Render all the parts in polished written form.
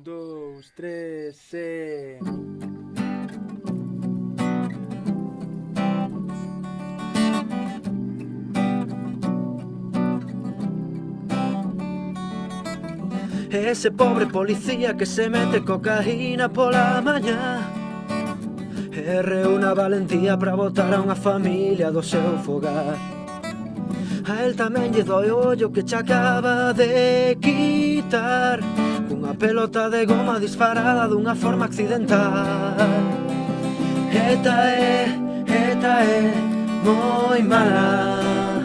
2, 3, e... Ese pobre policía que se mete cocaína pola mañá e reúne valentía para botar a unha familia do seu fogar. A el tamén lle doi ollo que che acaba de quitar cunha pelota de goma disparada dunha forma accidental. ETA é moi mala,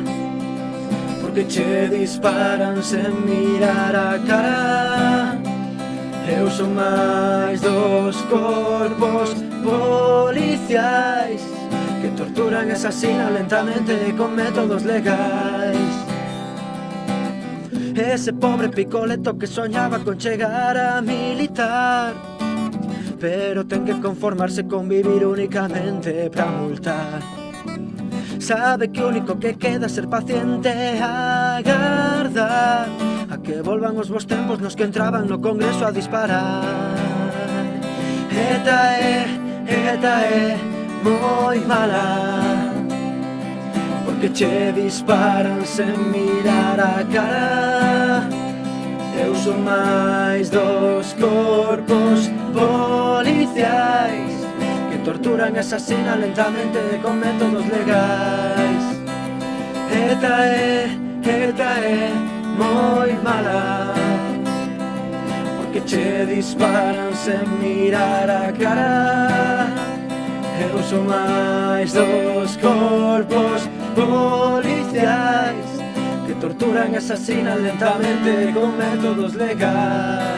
porque che disparan sen mirar a cara. Eu son máis dos corpos policiais que torturan e asasinan lentamente con métodos legais. Ese pobre picoleto que soñaba con chegar a militar, pero ten que conformarse con vivir únicamente pra multar. Sabe que o único que queda é ser paciente e agardar a que volvan os bons tempos nos que entraban no Congreso a disparar. ETA é moi mala, porque che disparan sen mirar a cara. Eu son máis dos corpos policiais que torturan e asasinan lentamente con métodos legais. ETA é moi mala, porque che disparan sen mirar a cara. Eu son máis dos corpos policiais que torturan e asasinan lentamente con métodos legais.